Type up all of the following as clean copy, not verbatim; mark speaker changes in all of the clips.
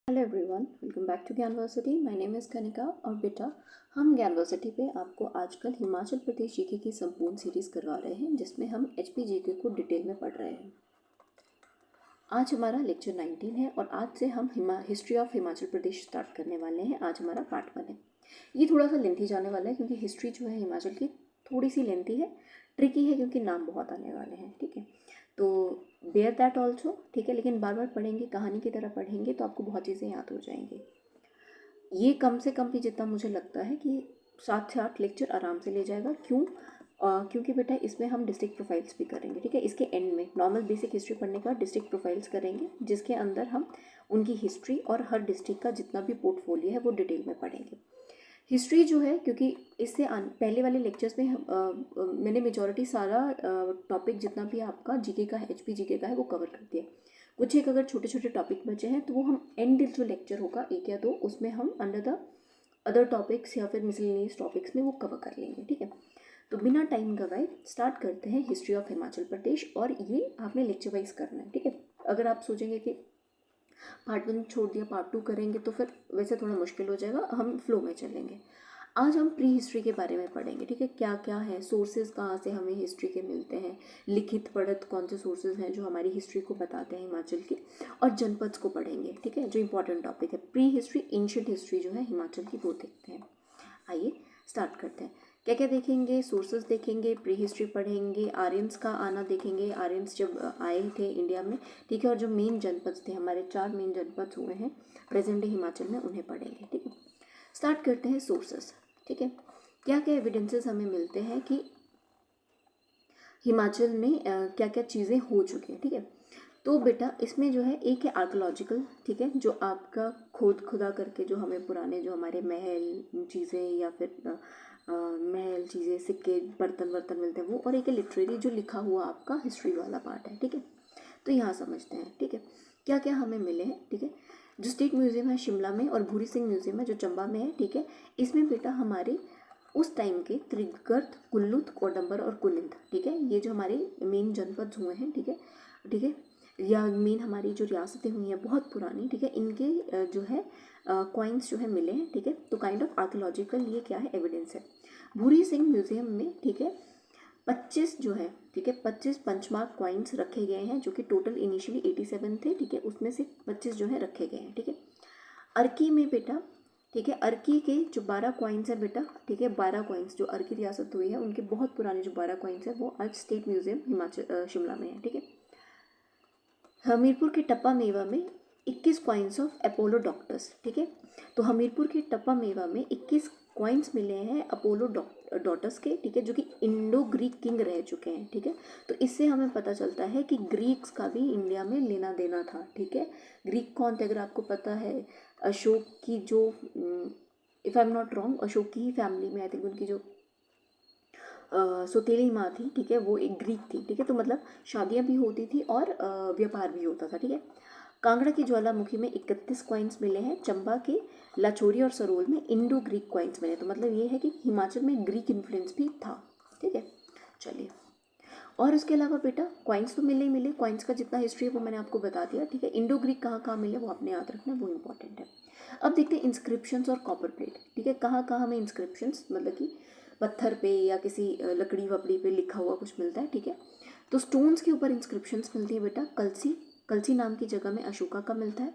Speaker 1: Hello everyone, welcome back to Gyanversity. My name is Kanika. और बेटा, हम ज्ञानवर्सिटी पे आपको आजकल हिमाचल प्रदेश जीके की संपूर्ण सीरीज़ करवा रहे हैं, जिसमें हम एचपी जीके को डिटेल में पढ़ रहे हैं। आज हमारा लेक्चर 19 है और आज से हम history of Himachal Pradesh start करने वाले हैं। आज हमारा पार्ट 1 है। ये थोड़ा सा लेंथी जाने वाला है क्योंकि हिस्ट्री जो है हिमाचल की थोड़ी सी लेंथी है, ट्रिकी है, क्योंकि नाम बहुत आने वाले हैं। ठीक है, तो बेयर दैट ऑल्सो। ठीक है, लेकिन बार बार पढ़ेंगे, कहानी की तरह पढ़ेंगे तो आपको बहुत चीज़ें याद हो जाएंगी। ये कम से कम भी जितना मुझे लगता है कि 7 से 8 लेक्चर आराम से ले जाएगा। क्यों? क्योंकि बेटा इसमें हम डिस्ट्रिक्ट प्रोफाइल्स भी करेंगे। ठीक है, इसके एंड में नॉर्मल बेसिक हिस्ट्री पढ़ने के बाद डिस्ट्रिक्ट प्रोफाइल्स करेंगे, जिसके अंदर हम उनकी हिस्ट्री और हर डिस्ट्रिक्ट का जितना भी पोर्टफोलियो है वो डिटेल में पढ़ेंगे। हिस्ट्री जो है, क्योंकि इससे पहले वाले लेक्चर्स में मैंने मेजॉरिटी सारा टॉपिक जितना भी आपका जीके का है, एचपी जीके का है, वो कवर कर दिया। कुछ एक अगर छोटे छोटे टॉपिक बचे हैं तो वो हम एंड जो लेक्चर होगा 1 या 2, उसमें हम अंडर द अदर टॉपिक्स या फिर मिसलेनियस टॉपिक्स में वो कवर कर लेंगे। ठीक है, तो बिना टाइम गवाए स्टार्ट करते हैं हिस्ट्री ऑफ हिमाचल प्रदेश। और ये आपने लेक्चर वाइज करना है। ठीक है, अगर आप सोचेंगे कि पार्ट 1 छोड़ दिया, पार्ट 2 करेंगे तो फिर वैसे थोड़ा मुश्किल हो जाएगा। हम फ्लो में चलेंगे। आज हम प्री हिस्ट्री के बारे में पढ़ेंगे। ठीक है, क्या क्या है, सोर्सेज कहाँ से हमें हिस्ट्री के मिलते हैं, लिखित पढ़त कौन से सोर्सेज हैं जो हमारी हिस्ट्री को बताते हैं हिमाचल की, और जनपद को पढ़ेंगे। ठीक है, जो इंपॉर्टेंट टॉपिक है प्री हिस्ट्री, एंशिएंट हिस्ट्री जो है हिमाचल की, वो देखते हैं। आइए स्टार्ट करते हैं। क्या क्या देखेंगे? सोर्सेज देखेंगे, प्री हिस्ट्री पढ़ेंगे, आर्यंस का आना देखेंगे, आर्यंस जब आए थे इंडिया में। ठीक है, और जो मेन जनपद थे, हमारे 4 मेन जनपद हुए हैं प्रेजेंट डे हिमाचल में, उन्हें पढ़ेंगे। ठीक है, स्टार्ट करते हैं सोर्सेस। ठीक है, क्या क्या एविडेंसेस हमें मिलते हैं कि हिमाचल में क्या क्या चीज़ें हो चुकी हैं। ठीक है, तो बेटा इसमें जो है एक है आर्कोलॉजिकल। ठीक है, जो आपका खुदा करके जो हमें पुराने जो हमारे महल चीज़ें या फिर महल चीज़ें, सिक्के, बर्तन वर्तन मिलते हैं वो, और एक है लिटरेरी जो लिखा हुआ आपका हिस्ट्री वाला पार्ट है। ठीक है, तो यहाँ समझते हैं। ठीक है, क्या क्या हमें मिले हैं। ठीक है, जो स्टेट म्यूजियम है शिमला में और भूरी सिंह म्यूजियम है जो चंबा में है। ठीक है, इसमें बेटा हमारे उस टाइम के त्रिगर्त, कुल्लूत, कोडम्बर और कुनिंद, ठीक है, ये जो हमारे मेन जनपद हुए हैं। ठीक है, ठीक है, या मेन हमारी जो रियासतें हुई हैं बहुत पुरानी। ठीक है, इनके जो है कॉइन्स जो है मिले हैं। ठीक है, तो काइंड ऑफ आर्कोलॉजिकल ये क्या है, एविडेंस है। भूरी सिंह म्यूजियम में ठीक है 25 जो है, ठीक है, 25 पंचमार्क कॉइन्स रखे गए हैं, जो कि टोटल इनिशियली 87 थे। ठीक है, उसमें से 25 जो है रखे गए हैं। ठीक है, अर्की में बेटा, ठीक है, अर्की के जो 12 कॉइन्स है बेटा, ठीक है, 12 कॉइन्स जो अर्की रियासत हुई है उनके बहुत पुराने जो 12 कॉइन्स है वो आज स्टेट म्यूजियम हिमाचल शिमला में है। ठीक है, हमीरपुर के टप्पा मेवा में 21 कॉइन्स ऑफ अपोलो डॉक्टर्स। ठीक है, तो हमीरपुर के टप्पा मेवा में 21 कॉइन्स मिले हैं अपोलो डॉटर्स के। ठीक है, जो कि इंडो ग्रीक किंग रह चुके हैं। ठीक है, तो इससे हमें पता चलता है कि ग्रीक्स का भी इंडिया में लेना देना था। ठीक है, ग्रीक कौन थे अगर आपको पता है? अशोक की जो, if I am not wrong, Ashok की ही फैमिली में आई थिंक उनकी जो सौतेली माँ थी, ठीक है, वो एक ग्रीक थी। ठीक है, तो मतलब शादियाँ भी होती थी और व्यापार भी होता था। ठीक है, कांगड़ा की ज्वालामुखी में 31 कॉइन्स मिले हैं। चंबा के लाचोरी और सरोल में इंडो ग्रीक कॉइन्स मिले। तो मतलब ये है कि हिमाचल में ग्रीक इन्फ्लुएंस भी था। ठीक है, चलिए, और उसके अलावा बेटा कॉइन्स तो मिले ही मिले, कॉइन्स का जितना हिस्ट्री है वो मैंने आपको बता दिया। ठीक है, इंडो ग्रीक कहाँ कहाँ मिले वो आपने याद रखना, वो इंपॉर्टेंट है। अब देखते हैं इंस्क्रिप्शंस और कॉपर प्लेट। ठीक है, कहाँ कहाँ हमें इंस्क्रिप्शंस मतलब कि पत्थर पे या किसी लकड़ी वकड़ी पे लिखा हुआ कुछ मिलता है। ठीक है, तो स्टोन्स के ऊपर इंस्क्रिप्शंस मिलती है बेटा। कलसी, कलसी नाम की जगह में अशोका का मिलता है।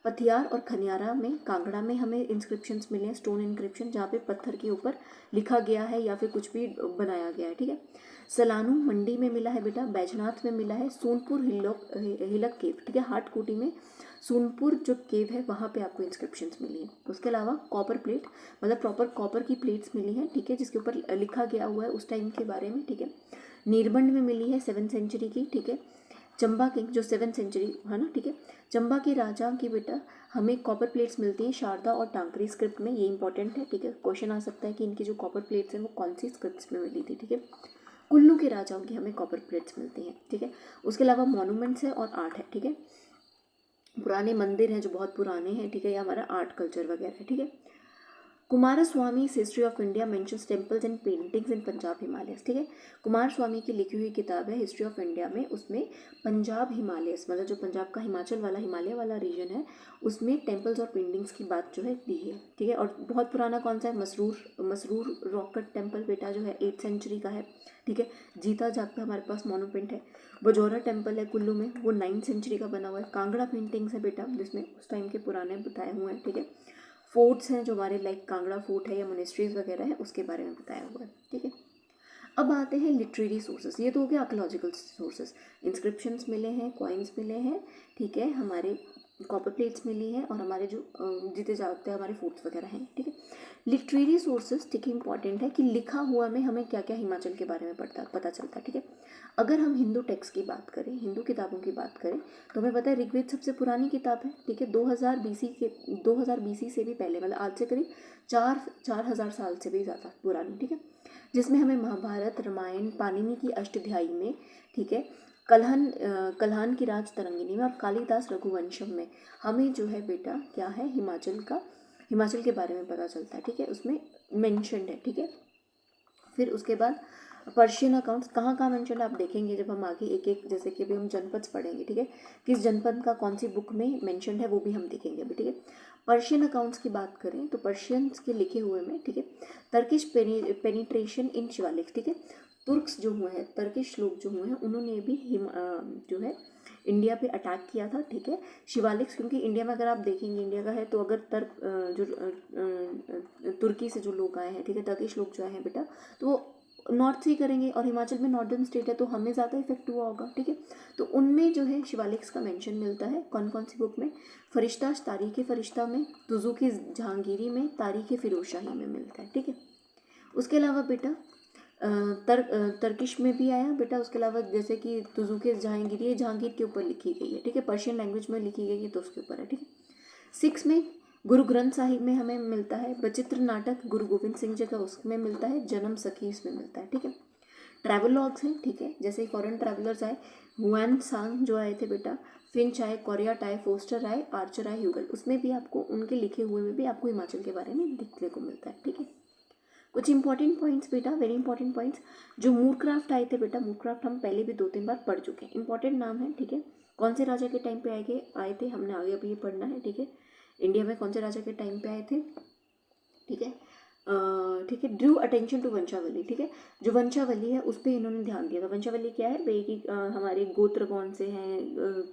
Speaker 1: पथियार और खनियारा में, कांगड़ा में हमें इंस्क्रिप्शंस मिले हैं, स्टोन इंस्क्रिप्शन, जहाँ पे पत्थर के ऊपर लिखा गया है या फिर कुछ भी बनाया गया है। ठीक है, सलानू मंडी में मिला है बेटा, बैजनाथ में मिला है, सोनपुर हिलक केव, ठीक है, हाटकोटी में सोनपुर जो केव है वहाँ पे आपको इंस्क्रिप्शंस मिली है। उसके अलावा कॉपर प्लेट, मतलब प्रॉपर कॉपर की प्लेट्स मिली हैं। ठीक है, जिसके ऊपर लिखा गया हुआ है उस टाइम के बारे में। ठीक है, नीरबंड में मिली है 7th सेंचुरी की। ठीक है, चंबा के जो 7th सेंचुरी है ना, ठीक है, चंबा के राजा की बेटा हमें कॉपर प्लेट्स मिलती हैं शारदा और टांकरी स्क्रिप्ट में। ये इंपॉर्टेंट है। ठीक है, क्वेश्चन आ सकता है कि इनकी जो कॉपर प्लेट्स हैं वो कौन सी स्क्रिप्ट्स में मिली थी। ठीक है, कुल्लू के राजाओं की हमें कॉपर प्लेट्स मिलती हैं। ठीक है, उसके अलावा मॉन्यूमेंट्स है और आर्ट है। ठीक है, पुराने मंदिर हैं जो बहुत पुराने हैं। ठीक है, ये हमारा आर्ट कल्चर वगैरह है। ठीक है, Kumaraswamy history of India mentions temples and paintings in Punjab Himalayas, ठीक है। कुमारस्वामी की लिखी हुई किताब है हिस्ट्री ऑफ इंडिया में, उसमें पंजाब हिमालयस मतलब जो पंजाब का हिमाचल वाला हिमालय वाला रीजन है उसमें टेम्पल्स और पेंटिंग्स की बात जो है दी है, ठीक है। और बहुत पुराना कौन सा है, मसरूर रॉक कट टेम्पल बेटा जो है 8th सेंचुरी का है, ठीक है। जीता जागता हमारे पास मोनूमेंट है। बजौरा टेम्पल है कुल्लू में, वो 9th सेंचुरी का बना हुआ है। कांगड़ा पेंटिंग्स है बेटा जिसमें उस टाइम के पुराने बताए हुए हैं, ठीक है। फोर्ट्स हैं जो हमारे लाइक कांगड़ा फोर्ट है या मोनेस्ट्रीज वगैरह है उसके बारे में बताया हुआ है, ठीक है। अब आते हैं लिटरेरी सोर्सेस, ये तो हो गया आर्कियोलॉजिकल सोर्सेस। इंस्क्रिप्शंस मिले हैं, कॉइन्स मिले हैं, ठीक है, हमारे कॉपर प्लेट्स मिली हैं और हमारे जो जीते जागते हैं हमारे फोर्ट्स वगैरह हैं, ठीक है। लिटरेरी सोर्सेस ठीक है इंपॉर्टेंट है कि लिखा हुआ में हमें क्या क्या हिमाचल के बारे में पता चलता है, ठीक है। अगर हम हिंदू टेक्स्ट की बात करें, हिंदू किताबों की बात करें तो हमें पता है ऋग्वेद सबसे पुरानी किताब है, ठीक है। 2000 BC से भी पहले मतलब आज से करीब 4000 साल से भी ज़्यादा पुरानी, ठीक है। जिसमें हमें महाभारत, रामायण, पाणिनि की अष्टध्यायी में, ठीक है, कल्हान की राज तरंगिनी में और कालिदास रघुवंशम में हमें जो है बेटा क्या है हिमाचल के बारे में पता चलता है, ठीक है, उसमें मेंशन्ड है, ठीक है। फिर उसके बाद पर्शियन अकाउंट्स कहाँ कहाँ मेंशन आप देखेंगे जब हम आगे एक एक, जैसे कि अभी हम जनपद पढ़ेंगे, ठीक है, किस जनपद का कौन सी बुक में मेंशन है वो भी हम देखेंगे अभी, ठीक है। पर्शियन अकाउंट्स की बात करें तो पर्शियंस के लिखे हुए में, ठीक है, तर्किश पेनिट्रेशन इन शिवालिक, ठीक है, तुर्क्स जो हुए हैं, तर्किश लोग जो हुए हैं उन्होंने भी जो है इंडिया पे अटैक किया था, ठीक है, शिवालिक्स, क्योंकि इंडिया में अगर आप देखेंगे इंडिया का है तो अगर तुर्की से जो लोग आए हैं, ठीक है, टर्किश लोग जो आए हैं बेटा तो वो नॉर्थ से ही करेंगे और हिमाचल में नॉर्दर्न स्टेट है तो हमें ज़्यादा इफेक्ट हुआ होगा, ठीक है। तो उनमें जो है शिवालिक्स का मेंशन मिलता है कौन कौन सी बुक में, फरिश्ता तारीख़ फरिश्ता में, तुजुक जहांगीरी में, तारीख़ फिरोजशाही में मिलता है, ठीक है। उसके अलावा बेटा तर्किश में भी आया बेटा, उसके अलावा जैसे कि तुजुके जहांगीर, ये जहांगीर के ऊपर लिखी गई है, ठीक है, पर्शियन लैंग्वेज में लिखी गई है तो उसके ऊपर है, ठीक है। 6 में गुरु ग्रंथ साहिब में हमें मिलता है, बचित्र नाटक गुरु गोविंद सिंह जी का उसमें मिलता है, जन्म सखी इसमें मिलता है, ठीक है। ट्रैवल लॉग्स हैं, ठीक है, जैसे फॉरेन ट्रैवलर्स आए, हुआन सांग जो आए थे बेटा, फिंच आए, कोरियाट आए, फोस्टर आए, आर्चर आए, ह्यूगल, उसमें भी आपको उनके लिखे हुए में भी आपको हिमाचल के बारे में देखने को मिलता है, ठीक है। कुछ इंपॉर्टेंट पॉइंट्स बेटा, वेरी इंपॉर्टेंट पॉइंट्स, जो मूरक्राफ्ट आए थे बेटा, मूरक्राफ्ट हम पहले भी 2-3 बार पढ़ चुके हैं, इंपॉर्टेंट नाम है, ठीक है। कौन से राजा के टाइम पे आए थे हमने आगे अभी ये पढ़ना है, ठीक है। इंडिया में कौन से राजा के टाइम पे आए थे, ठीक है, ठीक है। ड्रू अटेंशन टू वंशावली, ठीक है, जो वंशावली है उस पर इन्होंने ध्यान दिया था। वंशावली क्या है भाई कि हमारे गोत्र कौन से हैं,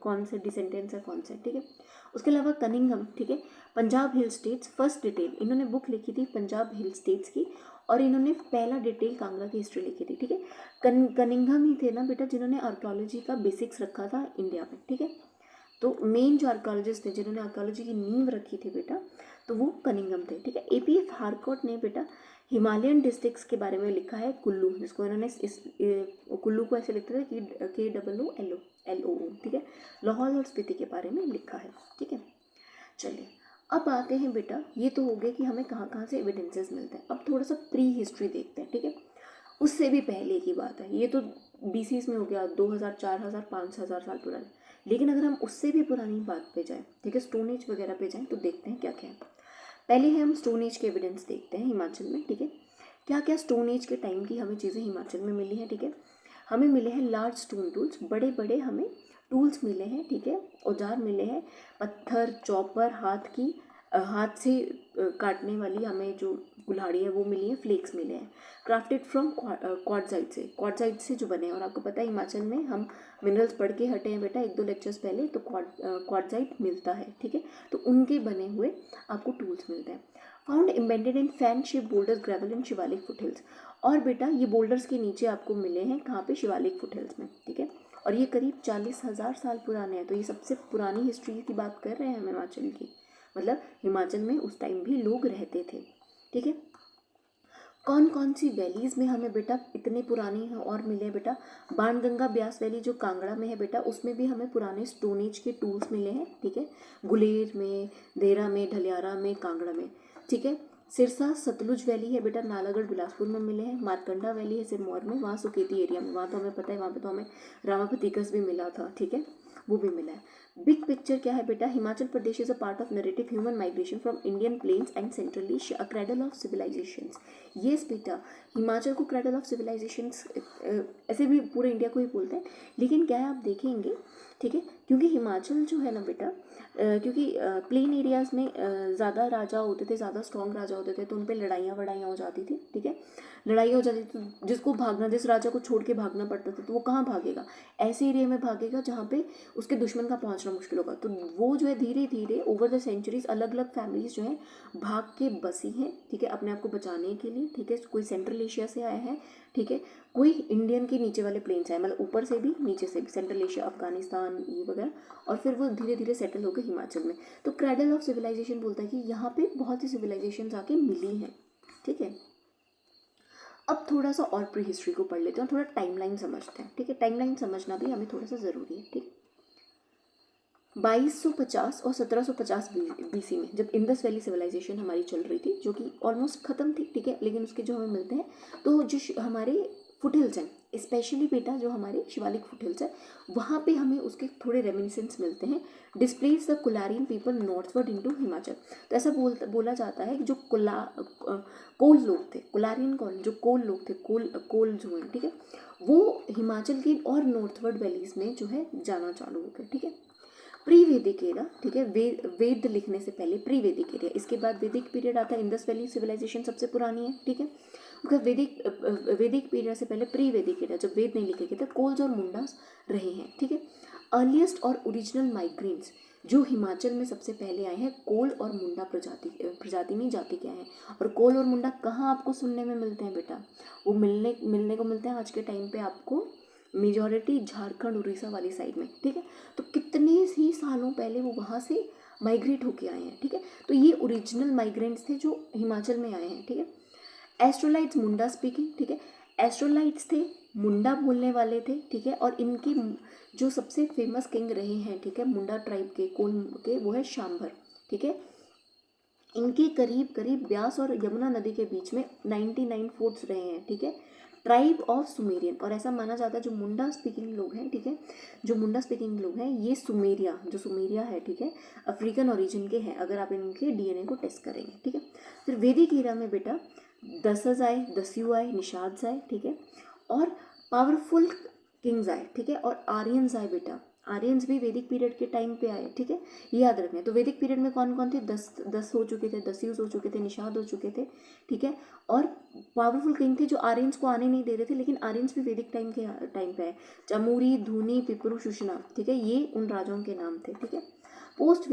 Speaker 1: कौन से डिसेंडेंट्स हैं कौन से, ठीक है। उसके अलावा कनिंघम, ठीक है, पंजाब हिल स्टेट्स फर्स्ट डिटेल, इन्होंने बुक लिखी थी पंजाब हिल स्टेट्स की और इन्होंने पहला डिटेल कांगड़ा की हिस्ट्री लिखी थी, ठीक है। कनिंघम ही थे ना बेटा जिन्होंने आर्कोलॉजी का बेसिक्स रखा था इंडिया में, ठीक है। तो मेन जो आर्कोलॉजिस्ट थे जिन्होंने आर्कोलॉजी की नींव रखी थी बेटा तो वो कनिंघम थे, ठीक है। APF हारकोट ने बेटा हिमालयन डिस्ट्रिक्ट्स के बारे में लिखा है कुल्लू, जिसको इन्होंने कुल्लू को ऐसे लिखते थे कि KOOLLOO, ठीक है, लाहौल और स्पीति के बारे में लिखा है, ठीक है। चलिए अब आते हैं बेटा, ये तो हो गया कि हमें कहाँ कहाँ से एविडेंसेस मिलते हैं। अब थोड़ा सा प्री हिस्ट्री देखते हैं, ठीक है, उससे भी पहले की बात है, ये तो BCs में हो गया 2000, 4000, 5000 साल पुराने, लेकिन अगर हम उससे भी पुरानी बात पे जाएं, ठीक है, स्टोन एज वगैरह पे जाएं तो देखते हैं क्या क्या है। पहले हम स्टोन एज के एविडेंस देखते हैं हिमाचल में, ठीक है, क्या क्या स्टोन एज के टाइम की हमें चीज़ें हिमाचल में मिली हैं, ठीक है। हमें मिले हैं लार्ज स्टोन टूल्स, बड़े बड़े हमें टूल्स मिले हैं, ठीक है, औजार मिले हैं, पत्थर, चॉपर, हाथ से काटने वाली हमें जो कुल्हाड़ी है वो मिली है, फ्लेक्स मिले हैं, क्राफ्टेड फ्रॉम क्वार्टजाइट से जो बने हैं। और आपको पता है हिमाचल में हम मिनरल्स पढ़ के हटे हैं बेटा 1-2 लेक्चर्स पहले, तो क्वार्टजाइट मिलता है, ठीक है, तो उनके बने हुए आपको टूल्स मिलते हैं। Found embedded in fan shape boulders gravel in Shivalik foothills, और बेटा ये बोल्डर्स के नीचे आपको मिले हैं कहाँ पे, शिवालिक फुटहिल्स में, ठीक है, और ये करीब 40,000 साल पुराने हैं। तो ये सबसे पुरानी हिस्ट्री की बात कर रहे हैं हम हिमाचल की, मतलब हिमाचल में उस टाइम भी लोग रहते थे, ठीक है। कौन कौन सी वैलीज़ में हमें बेटा इतने पुरानी हैं और मिले बेटा, बाणगंगा ब्यास वैली जो कांगड़ा में है बेटा उसमें भी हमें पुराने स्टोन एज के टूल्स मिले हैं, ठीक है, गुलेर में, देहरा में, ढलियारा में, कांगड़ा में, ठीक है। सिरसा सतलुज वैली है बेटा नालागढ़ बिलासपुर में मिले हैं, मारकंडा वैली है सिरमौर में, वहाँ सुकेती एरिया में, वहाँ तो हमें पता है वहाँ पे तो हमें रामापतिकस भी मिला था, ठीक है, वो भी मिला है। बिग पिक्चर क्या है बेटा, Himachal Pradesh is a part of narrative human migration from Indian plains and Central Asia, a cradle of civilisations. Yes बेटा, हिमाचल को क्रैडल ऑफ सिविलाइजेशंस ऐसे भी पूरे इंडिया को ही बोलते हैं, लेकिन क्या है आप देखेंगे, ठीक है, क्योंकि हिमाचल जो है ना बेटा, क्योंकि प्लेन एरियाज़ में ज़्यादा राजा होते थे, ज़्यादा स्ट्रॉन्ग राजा होते थे, तो उन पर लड़ाइयाँ वड़ाइयाँ हो जाती थी, ठीक है, लड़ाई हो जाती थी, तो जिसको भागना, जिस राजा को छोड़ के भागना पड़ता था, तो वो कहाँ भागेगा, ऐसे एरिया में भागेगा जहाँ पे उसके दुश्मन का पहुँचना मुश्किल होगा। तो वो जो है धीरे धीरे ओवर द सेंचुरीज अलग अलग फैमिलीज जो है भाग के बसी हैं, ठीक है, अपने आप को बचाने के लिए, ठीक है, कोई सेंट्रल एशिया से आया है, ठीक है, कोई इंडियन के नीचे वाले प्लेन से आया, मतलब ऊपर से भी नीचे से भी, सेंट्रल एशिया, अफगानिस्तान ये वगैरह, और फिर वो धीरे धीरे सेटल हो गए हिमाचल में। तो क्रैडल ऑफ सिविलाइजेशन बोलता है कि यहाँ पे बहुत सी सिविलाइजेशन आके मिली हैं, ठीक है। अब थोड़ा सा और प्री हिस्ट्री को पढ़ लेते हैं, थोड़ा टाइमलाइन समझते हैं, ठीक है, टाइमलाइन समझना भी हमें थोड़ा सा ज़रूरी है, ठीक। 2250 और 1750 बीसी में जब इंडस वैली सिविलाइजेशन हमारी चल रही थी, जो कि ऑलमोस्ट ख़त्म थी, ठीक है, लेकिन उसके जो हमें मिलते हैं, तो जो हमारे फुटहिल्स हैं, स्पेशली बेटा जो हमारे शिवालिक फुटहिल्स है, वहाँ पे हमें उसके थोड़े रेमिनिसेंस मिलते हैं। Displace the Kolarian people northward into Himachal. तो ऐसा बोला जाता है कि जो कोल लोग थे, कुलारियन कौन, जो कोल लोग थे, कोल जो हैं, ठीक है, वो हिमाचल की और नॉर्थवर्ड वैलीज में जो है जाना चालू हो गए, ठीक है। प्री वैदिक एरा, ठीक है, वेद लिखने से पहले प्री वैदिक एरा, इसके बाद वैदिक पीरियड आता है, इंडस वैली सिविलाइजेशन सबसे पुरानी है, ठीक है। उसका वैदिक पीरियड से पहले प्री वैदिक एरा, जब वेद नहीं लिखे गए थे, कोल्स और मुंडास रहे हैं, ठीक है। अर्लीस्ट और ओरिजिनल माइग्रेंट्स जो हिमाचल में सबसे पहले आए हैं, कोल और मुंडा प्रजाति नहीं, जाति क्या है, और कोल और मुंडा कहाँ आपको सुनने में मिलते हैं बेटा, वो मिलने को मिलते हैं आज के टाइम पे आपको मेजॉरिटी झारखंड उड़ीसा वाली साइड में, ठीक है। तो कितने ही सालों पहले वो वहाँ से माइग्रेट होके आए हैं, ठीक है। तो ये ओरिजिनल माइग्रेंट्स थे जो हिमाचल में आए हैं, ठीक है। एस्ट्रोलाइट्स मुंडा स्पीकिंग, ठीक है, एस्ट्रोलाइट्स थे, मुंडा बोलने वाले थे, ठीक है, और इनकी जो सबसे फेमस किंग रहे हैं, ठीक है, मुंडा ट्राइब के, कोल के, वो है शांभर, ठीक है। इनके करीब करीब ब्यास और यमुना नदी के बीच में 99 फोर्ट्स रहे हैं, ठीक है। ट्राइब ऑफ सुमेरियन, और ऐसा माना जाता है जो मुंडा स्पीकिंग लोग हैं, ठीक है, जो मुंडा स्पीकिंग लोग हैं, ये सुमेरिया है, ठीक है, अफ्रीकन ओरिजिन के हैं, अगर आप इनके डीएनए को टेस्ट करेंगे, ठीक है। फिर वैदिक ईरा में बेटा दसज आए, दस्यु आए, निषाद्स आए, ठीक है, और पावरफुल किंग्स आए, ठीक है, और आर्यंस आए बेटा, आर्यंस भी वैदिक पीरियड के टाइम पे आए, ठीक है, ये याद रखना है। तो वैदिक पीरियड में कौन कौन थे, 10 हो चुके थे, दस्युस हो चुके थे, निषाद हो चुके थे, ठीक है, और पावरफुल किंग थे जो आर्यंस को आने नहीं दे रहे थे, लेकिन आर्यंस भी वैदिक टाइम पे आए, चमूरी, धूनी, पिपरू, शुशना, ठीक है, ये उन राजाओं के नाम थे, ठीक है। पोस्ट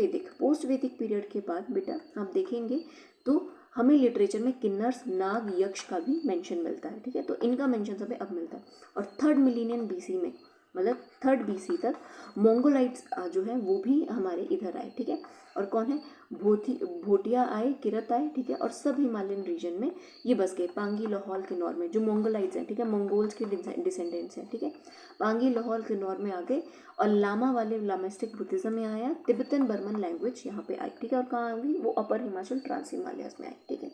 Speaker 1: वैदिक पीरियड के बाद बेटा आप देखेंगे तो हमें लिटरेचर में किन्नर्स, नाग, यक्ष का भी मेंशन मिलता है, ठीक है, तो इनका मेंशन हमें अब मिलता है। और 3rd मिलीनियन बीसी में, मतलब 3rd बीसी तक मोंगोलाइट्स जो है वो भी हमारे इधर आए, ठीक है, और कौन है, भोटिया आए, किरत आए, ठीक है, और सब हिमालयन रीजन में ये बस गए, पांगी, लाहौल, किन्नौर में, जो मोंगोलाइट्स हैं, ठीक है, मंगोल्स के डिसेंडेंट्स हैं, ठीक है, पांगी, लाहौल, किन्नौर में आ गए, और लामा वाले लामास्टिक बुद्धिज्म में आया, तिब्बतन बर्मन लैंग्वेज यहाँ पे आई, ठीक है, और कहाँ आ गई, वो अपर हिमाचल ट्रांस हिमालयस में आई, ठीक है।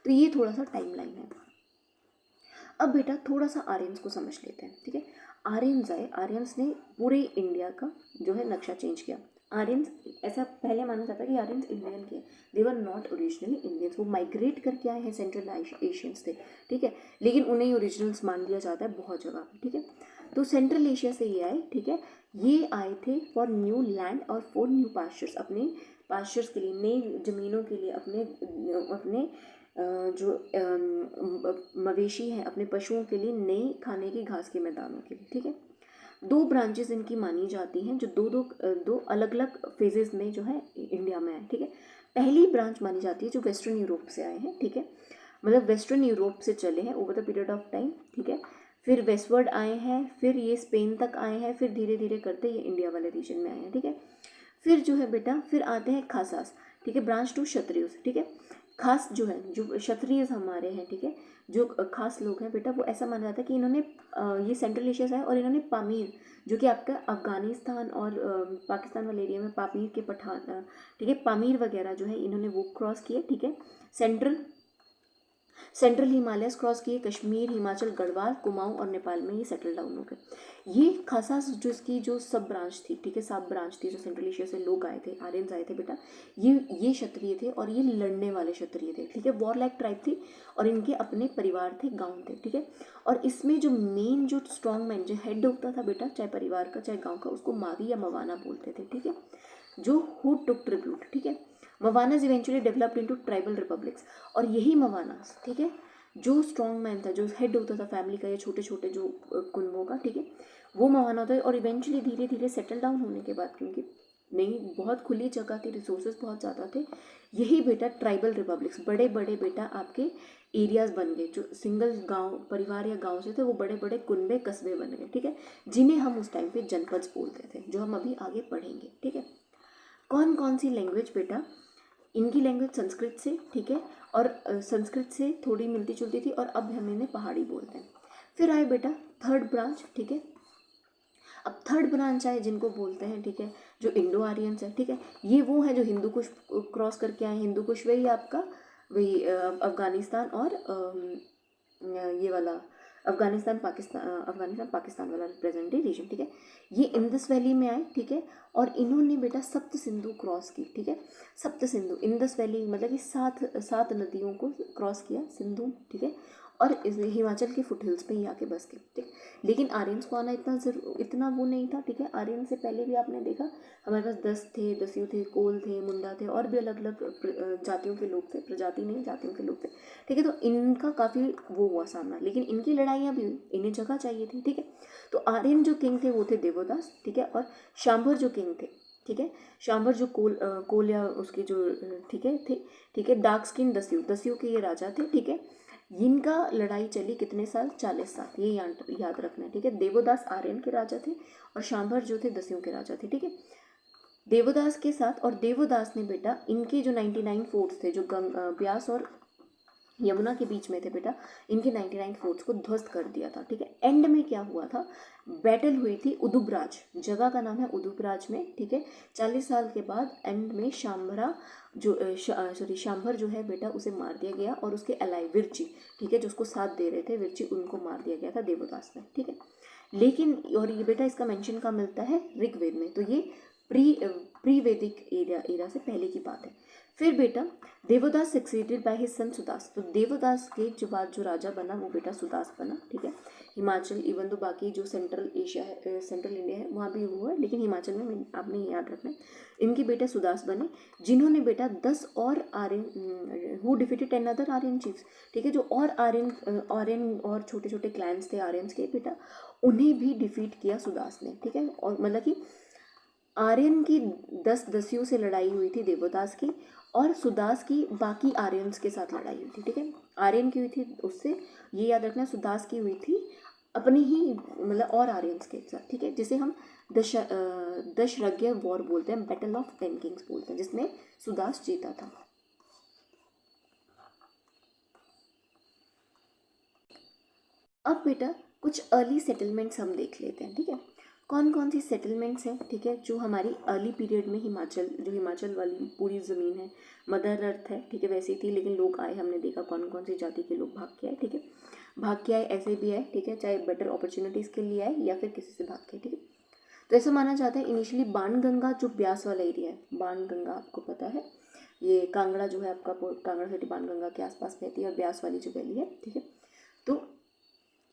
Speaker 1: तो ये थोड़ा सा टाइमलाइन है। अब बेटा थोड़ा सा आर्यंस को समझ लेते हैं, ठीक है। आर्यंस आए, आर्यंस ने पूरे इंडिया का जो है नक्शा चेंज किया। आर्यंस, ऐसा पहले माना जाता है कि आर्यंस इंडियन के, दे वर नॉट ओरिजिनली इंडियंस, वो माइग्रेट करके आए हैं, सेंट्रल एशियंस थे, ठीक है, लेकिन उन्हें ही ओरिजिनल्स मान लिया जाता है बहुत जगह पे, ठीक है। तो सेंट्रल एशिया से ये आए, ठीक है, ये आए थे फॉर न्यू लैंड और फॉर न्यू पास्चर्स, अपने पास्चर्स के लिए, नई ज़मीनों के लिए, अपने जो मवेशी हैं, अपने पशुओं के लिए, नई खाने की घास के मैदानों के लिए, ठीक है। 2 ब्रांचेस इनकी मानी जाती हैं जो दो अलग अलग फेजेस में जो है इंडिया में है, ठीक है। पहली ब्रांच मानी जाती है जो वेस्टर्न यूरोप से आए हैं, ठीक है, मतलब वेस्टर्न यूरोप से चले हैं over the period of time, ठीक है, फिर वेस्टवर्ड आए हैं, फिर ये स्पेन तक आए हैं, फिर धीरे धीरे करते ये इंडिया वाले रीजन में आए हैं, ठीक है। फिर जो है बेटा, फिर आते हैं खासास, ठीक है, ब्रांच 2 क्षत्रियस, ठीक है। खास जो है, जो क्षत्रिय हमारे हैं, ठीक है, जो खास लोग हैं बेटा, वो ऐसा माना जाता है कि इन्होंने ये सेंट्रल एशिया से है, और इन्होंने पामीर, जो कि आपका अफगानिस्तान और पाकिस्तान वाले एरिया में पामीर के पठान, ठीक है, पामीर वगैरह जो है इन्होंने वो क्रॉस किए, ठीक है। सेंट्रल हिमालयस क्रॉस किए, कश्मीर, हिमाचल, गढ़वाल, कुमाऊं और नेपाल में ये सेटल डाउन हो गए। ये खासा जो इसकी जो सब ब्रांच थी, ठीक है, सब ब्रांच थी, जो सेंट्रल एशिया से लोग आए थे, आर्यंस आए थे बेटा, ये क्षत्रिय थे और ये लड़ने वाले क्षत्रिय थे, ठीक है, वॉर लाइक ट्राइब थी और इनके अपने परिवार थे, गाँव थे, ठीक है। और इसमें जो मेन जो स्ट्रॉन्ग मैन जो हेड होता था बेटा, चाहे परिवार का चाहे गाँव का, उसको मावी या मवाना बोलते थे, ठीक है, जो हु टुक ट्रिब्यूट, ठीक है। मवानास eventually developed into tribal republics, और यही मवानास, ठीक है, जो स्ट्रॉन्ग मैन था, जो हेड होता था फैमिली का या छोटे छोटे जो कुनबों का, ठीक है, वो मवाना होता है। और इवेंचुअली धीरे धीरे सेटल डाउन होने के बाद, क्योंकि नहीं बहुत खुली जगह थी, रिसोर्सेज बहुत ज़्यादा थे, यही बेटा ट्राइबल रिपब्लिक्स, बड़े बड़े बेटा आपके एरियाज बन गए, जो सिंगल गांव परिवार या गांव से थे वो बड़े बड़े कुनबे कस्बे बन गए, ठीक है, जिन्हें हम उस टाइम पे जनपद बोलते थे, जो हम अभी आगे पढ़ेंगे, ठीक है। कौन कौन सी लैंग्वेज बेटा, इनकी लैंग्वेज संस्कृत से, ठीक है, और संस्कृत से थोड़ी मिलती जुलती थी, और अब हम इन्हें पहाड़ी बोलते हैं। फिर आए बेटा थर्ड ब्रांच, ठीक है। अब थर्ड ब्रांच आए जिनको बोलते हैं, ठीक है, जो इंडो आर्यंस है, ठीक है, ये वो है जो हिंदू कुश क्रॉस करके आए। हिंदू कुश वही आपका वही अफगानिस्तान और ये वाला अफगानिस्तान पाकिस्तान वाला प्रेजेंट डे रीजन, ठीक है। ये इंदस वैली में आए, ठीक है, और इन्होंने बेटा सप्त सिंधु क्रॉस की, ठीक है। सप्त सिंधु, इंदस वैली मतलब कि सात नदियों को क्रॉस किया, सिंधु, ठीक है, और हिमाचल के फुटहिल्स पे ही आके बस गए, ठीक। लेकिन आर्यंस को आना इतना वो नहीं था, ठीक है। आर्यन से पहले भी आपने देखा हमारे पास दस थे, दस्यु थे, कोल थे, मुंडा थे, और भी अलग अलग जातियों के लोग थे, प्रजाति नहीं जातियों के लोग थे, ठीक है। तो इनका काफ़ी वो हुआ सामना, लेकिन इनकी लड़ाइयाँ भी हुई, इन्हें जगह चाहिए थी, ठीक है। तो आर्यन जो किंग थे वो थे देवोदास, ठीक है, और शांभर जो किंग थे, ठीक है, शांभर जो कोल या उसके जो ठीक है थे, ठीक है, डार्क स्किन दस्यु के ये राजा थे, ठीक है। इनका लड़ाई चली कितने साल, 40 साल, ये याद रखना है, ठीक है। देवोदास आर्यन के राजा थे और शांभर जो थे दस्युओं के राजा थे, ठीक है। देवोदास के साथ, और देवोदास ने बेटा इनके जो 99 फोर्ट्स थे, जो ब्यास और यमुना के बीच में थे बेटा, इनके 99 फोर्ट्स को ध्वस्त कर दिया था, ठीक है। एंड में क्या हुआ था, बैटल हुई थी उदुबराज, जगह का नाम है उदुबराज में, ठीक है। 40 साल के बाद एंड में शांभर जो है बेटा उसे मार दिया गया, और उसके अलाई विरची, ठीक है, जो उसको साथ दे रहे थे विरची, उनको मार दिया गया था देवदास ने, ठीक है। लेकिन और ये बेटा इसका मेंशन कहाँ मिलता है, ऋग्वेद में, तो ये प्री वैदिक एरा से पहले की बात है। फिर बेटा Devdas succeeded by his son Sudas, तो देवदास के जो बाद जो राजा बना वो बेटा सुदास बना, ठीक है। हिमाचल इवन तो बाकी जो सेंट्रल एशिया है, सेंट्रल इंडिया है, वहाँ भी वो है, लेकिन हिमाचल में आपने याद रखना है, इनके बेटे सुदास बने, जिन्होंने बेटा 10 और Aryan who defeated 10 other Aryan chiefs, ठीक है, जो और आर्यन और छोटे छोटे क्लैंस थे आर्यंस के बेटा, उन्हें भी डिफीट किया सुदास ने, ठीक है। और मतलब कि आर्यन की 10 दस्युओं से लड़ाई हुई थी देवदास की, और सुदास की बाकी आर्यंस के साथ लड़ाई हुई थी, ठीक है। आर्यन की हुई थी उससे, ये याद रखना, सुदास की हुई थी अपने ही मतलब और आर्यंस के साथ, ठीक है, जिसे हम दशरथ्य वॉर बोलते हैं, बैटल ऑफ 10 किंग्स बोलते हैं, जिसमें सुदास जीता था। अब बेटा कुछ अर्ली सेटलमेंट्स हम देख लेते हैं, ठीक है। कौन कौन सी सेटलमेंट्स हैं, ठीक है, जो हमारी अर्ली पीरियड में हिमाचल वाली पूरी ज़मीन है, मदर अर्थ है, ठीक है, वैसी थी, लेकिन लोग आए, हमने देखा कौन कौन सी जाति के लोग भाग के आए, ठीक है, भाग के आए, ऐसे भी आए, ठीक है, चाहे बेटर अपॉर्चुनिटीज़ के लिए आए या फिर किसी से भाग के, ठीक है। तो ऐसा माना जाता है इनिशियली बाणगंगा जो ब्यास वाला एरिया है, बाणगंगा आपको पता है, ये कांगड़ा जो है आपका, कांगड़ा सिटी बाणगंगा के आसपास रहती है, और ब्यास वाली जो वैली है, ठीक है। तो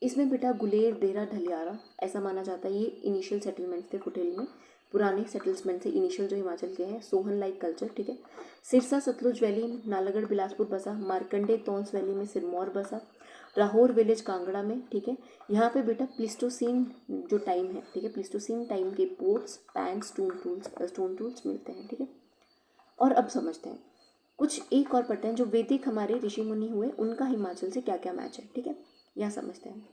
Speaker 1: इसमें बेटा गुलेर, देरा, ढलियारा, ऐसा माना जाता है ये इनिशियल सेटलमेंट्स थे फुटहिल में, पुराने सेटलमेंट से इनिशियल जो हिमाचल के हैं, सोहन लाइक कल्चर, ठीक है। सिरसा सतलुज वैली, नालागढ़ बिलासपुर बसा, मार्कंडे तोंस वैली में सिरमौर बसा, लाहौर विलेज कांगड़ा में, ठीक है। यहाँ पे बेटा प्लिस्टोसीन जो टाइम है, ठीक है, प्लिस्टोसीन टाइम के पोर्ट्स, पैन, स्टोन टूल्स मिलते हैं, ठीक है। और अब समझते हैं कुछ एक और पढ़ते हैं, जो वैदिक हमारे ऋषि मुनि हुए उनका हिमाचल से क्या क्या मैच है, ठीक है, यहाँ समझते हैं,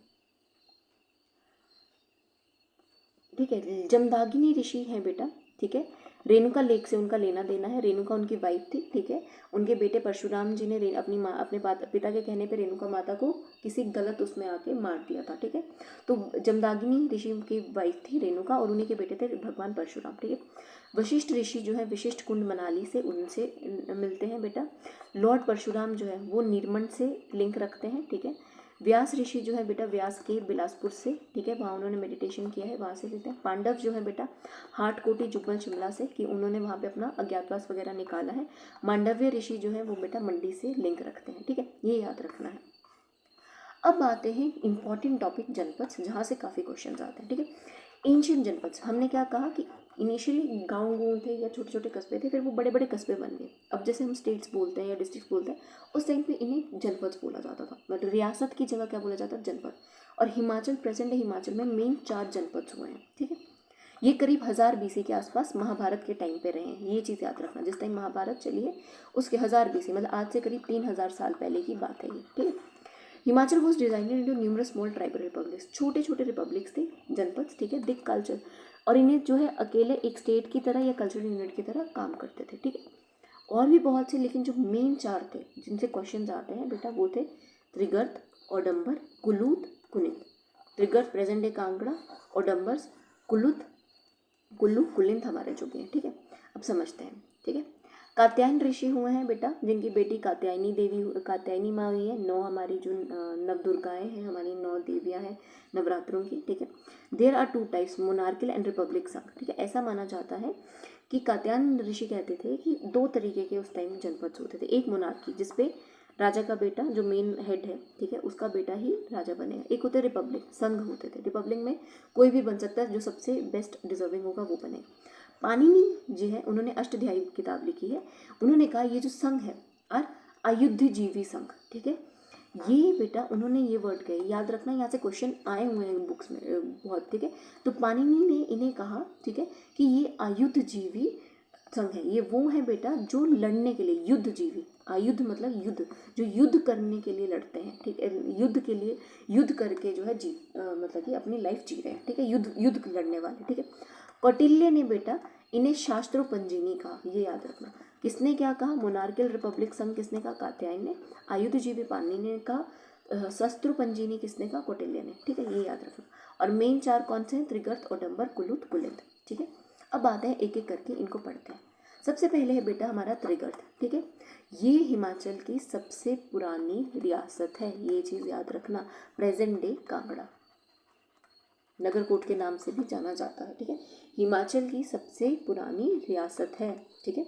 Speaker 1: ठीक है। जमदागिनी ऋषि है बेटा, ठीक है, रेणुका लेक से उनका लेना देना है, रेणुका उनकी वाइफ थी, ठीक है। उनके बेटे परशुराम जी ने अपने पिता के कहने पे रेणुका माता को किसी गलत उसमें आके मार दिया था, ठीक है। तो जमदागिनी ऋषि की वाइफ थी रेणुका, और उन्हीं के बेटे थे भगवान परशुराम, ठीक है। वशिष्ठ ऋषि जो है विशिष्ट कुंड मनाली से उनसे मिलते हैं बेटा। लॉर्ड परशुराम जो है वो नीरमंड से लिंक रखते हैं, ठीक है। व्यास ऋषि जो है बेटा व्यास के बिलासपुर से, ठीक है, वहाँ उन्होंने मेडिटेशन किया है, वहाँ से लेते हैं। पांडव जो है बेटा हाटकोटी जुब्बल शिमला से, कि उन्होंने वहाँ पे अपना अज्ञातवास वगैरह निकाला है। मांडव्य ऋषि जो है वो बेटा मंडी से लिंक रखते हैं, ठीक है, ये याद रखना है। अब आते हैं इंपॉर्टेंट टॉपिक जनपद, जहाँ से काफ़ी क्वेश्चन आते हैं, ठीक है। एंशियंट जनपद, हमने क्या कहा कि इनिशियली गाँव थे या छोटे छोटे कस्बे थे, फिर वो बड़े बड़े कस्बे बन गए। अब जैसे हम स्टेट्स बोलते हैं या डिस्ट्रिक्ट बोलते हैं, उस टाइम पे इन्हें जनपद बोला जाता था, बट रियासत की जगह क्या बोला जाता है, जनपद। और हिमाचल, प्रेजेंट हिमाचल में मेन 4 जनपद हुए हैं, ठीक है। ये करीब 1000 BC के आसपास महाभारत के टाइम पे रहे हैं, ये चीज़ याद रखना। जिस टाइम महाभारत चली है उसके 1000 BC, मतलब आज से करीब 3000 साल पहले की बात है ये, ठीक है। Himachal was designed into numerous small tribal republics, छोटे छोटे रिपब्लिक्स थे, जनपद, ठीक है, दिक कल्चर, और इन्हें जो है अकेले एक स्टेट की तरह या कल्चरल यूनिट की तरह काम करते थे, ठीक है। और भी बहुत से, लेकिन जो मेन 4 थे जिनसे क्वेश्चन आते हैं बेटा वो थे त्रिगर्त, ओडंबर, कुलूत, कुनित। त्रिगर्त प्रेजेंट डे कांगड़ा, ओडंबर्स, कुलूत, कुल्लू, कुलिंथ हमारे जो भी हैं, ठीक है। अब समझते हैं, ठीक है। कात्यायन ऋषि हुए हैं बेटा, जिनकी बेटी कात्यायनी देवी, कात्यायनी माँ हुई है। 9 हमारी जो नवदुर्गाएं हैं, हमारी 9 देवियाँ हैं नवरात्रों की, ठीक है। There are 2 types, monarchical and republic संघ, ठीक है। ऐसा माना जाता है कि कात्यायन ऋषि कहते थे कि 2 तरीके के उस टाइम जनपद होते थे। एक मोनार्की, जिसपे राजा का बेटा जो मेन हेड है, ठीक है, उसका बेटा ही राजा बनेगा। एक होते रिपब्लिक, संघ होते थे। रिपब्लिक में कोई भी बन सकता है, जो सबसे बेस्ट डिजर्विंग होगा वो बनेगा। पाणिनि जी है, उन्होंने अष्टध्यायी किताब लिखी है। उन्होंने कहा ये जो संघ है और अयुद्धजीवी संघ, ठीक है, ये बेटा उन्होंने ये वर्ड कहे, याद रखना, यहाँ से क्वेश्चन आए हुए हैं बुक्स में बहुत, ठीक है। तो पाणिनि ने इन्हें कहा, ठीक है, कि ये अयुद्धजीवी संघ है। ये वो है बेटा जो लड़ने के लिए, युद्ध जीवी, आयुध मतलब युद्ध, जो युद्ध करने के लिए लड़ते हैं, ठीक है, युद्ध के लिए, युद्ध करके जो है मतलब कि अपनी लाइफ जी रहे हैं, ठीक है, युद्ध लड़ने वाले, ठीक है। कौटिल्य ने बेटा इन्हें शास्त्रोपंजिनी कहा, ये याद रखना। किसने क्या कहा, मोनार्कियल रिपब्लिक संघ किसने कहा, कात्यायन ने। आयुधजीवी पाणिनि ने कहा। शस्त्रोपंजिनी किसने कहा, कौटिल्य ने, ठीक है, ये याद रखना। और मेन 4 कौन से हैं, त्रिगर्त, ओडंबर, कुलुत, कुलिंद, ठीक है। अब आते हैं एक एक करके इनको पढ़ते हैं। सबसे पहले है बेटा हमारा त्रिगर्त, ठीक है। ये हिमाचल की सबसे पुरानी रियासत है, ये चीज़ याद रखना। प्रेजेंट डे कांगड़ा, नगरकोट के नाम से भी जाना जाता है, ठीक है। हिमाचल की सबसे पुरानी रियासत है, ठीक है।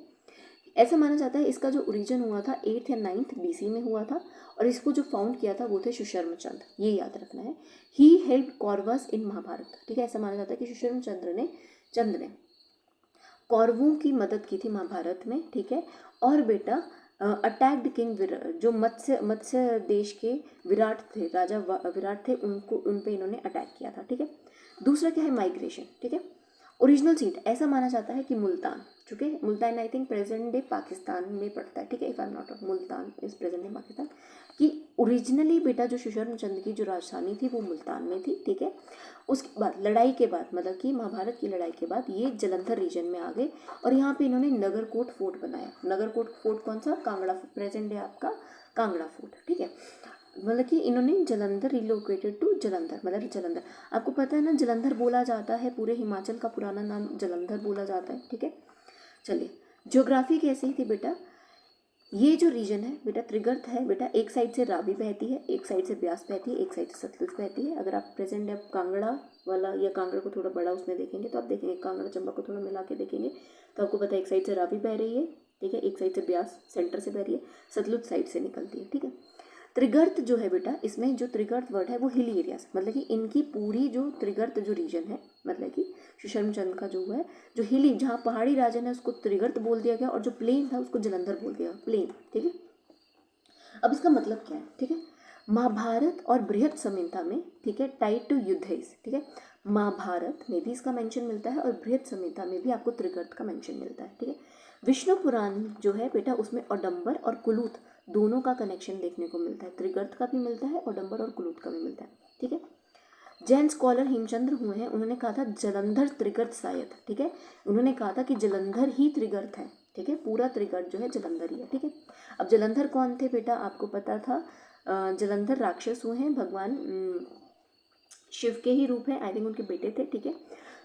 Speaker 1: ऐसा माना जाता है इसका जो ओरिजिन हुआ था 8th या 9th BC में हुआ था, और इसको जो फाउंड किया था वो थे सुशर्म चंद्र, ये याद रखना है। ही हेल्प कौरवस इन महाभारत, ठीक है। ऐसा माना जाता है कि सुशर्म चंद्र ने कौरवों की मदद की थी महाभारत में, ठीक है। और बेटा अटैक्ड किंग जो मत्स्य देश के विराट थे, राजा विराट थे, उन पे इन्होंने अटैक किया था, ठीक है। दूसरा क्या है, माइग्रेशन, ठीक है। ओरिजिनल सीट ऐसा माना जाता है कि मुल्तान, ठीक है, Multan I think present day Pakistan में पड़ता है, ठीक है, if I am not wrong, Multan is present day Pakistan. कि ओरिजिनली बेटा जो सुशर्म चंद्र की जो राजधानी थी वो मुल्तान में थी, ठीक है। उसके बाद लड़ाई के बाद, मतलब कि महाभारत की लड़ाई के बाद ये जलंधर रीजन में आ गए, और यहाँ पे इन्होंने नगरकोट फोर्ट बनाया। नगरकोट फोर्ट कौन सा, कांगड़ा, प्रेजेंट डे आपका कांगड़ा फोर्ट, ठीक है। मतलब कि इन्होंने जलंधर रिलोकेटेड टू जलंधर, मतलब जलंधर, आपको पता है ना, जलंधर बोला जाता है, पूरे हिमाचल का पुराना नाम जलंधर बोला जाता है, ठीक है। चलिए, ज्योग्राफी कैसी थी बेटा, ये जो रीजन है बेटा त्रिगर्त है बेटा, एक साइड से रावी बहती है, एक साइड से ब्यास बहती है, एक साइड से सतलुज बहती है। अगर आप प्रेजेंट डे कांगड़ा वाला या कांगड़ा को थोड़ा बड़ा उसमें देखेंगे तो आप देखेंगे, कांगड़ा चंबा को थोड़ा मिला के देखेंगे तो आपको पता है एक साइड से रावी बह रही है, ठीक है, एक साइड से ब्यास सेंटर से बह रही है, सतलुज साइड से निकलती है, ठीक है। त्रिगर्त जो है बेटा, इसमें जो त्रिगर्त वर्ड है वो हिली एरियाज, मतलब कि इनकी पूरी जो त्रिगर्त जो रीजन है, मतलब कि सुशर्म चंद्र का जो है जो हिली, जहाँ पहाड़ी रीजन है उसको त्रिगर्त बोल दिया गया, और जो प्लेन था उसको जलंधर बोल दिया, प्लेन, ठीक है। अब इसका मतलब क्या है, ठीक है। महाभारत और बृहद संहिता में, ठीक है, टाइड टू युद्ध है, ठीक है। महाभारत में भी इसका मेंशन मिलता है और बृहद संहिता में भी आपको त्रिगर्त का मेंशन मिलता है, ठीक है। विष्णु पुराण जो है बेटा उसमें ओडंबर और कुलूत दोनों का कनेक्शन देखने को मिलता है, त्रिगर्त का भी मिलता है, ओडंबर और कुलूत का भी मिलता है, ठीक है। जैन स्कॉलर हेमचंद्र हुए हैं, उन्होंने कहा था जलंधर त्रिगर्त शायद, ठीक है। उन्होंने कहा था कि जलंधर ही त्रिगर्त है, ठीक है, पूरा त्रिगर्त जो है जलंधर ही है, ठीक है। अब जलंधर कौन थे बेटा, आपको पता था, जलंधर राक्षस हुए हैं, भगवान शिव के ही रूप है, आई थिंक उनके बेटे थे, ठीक है।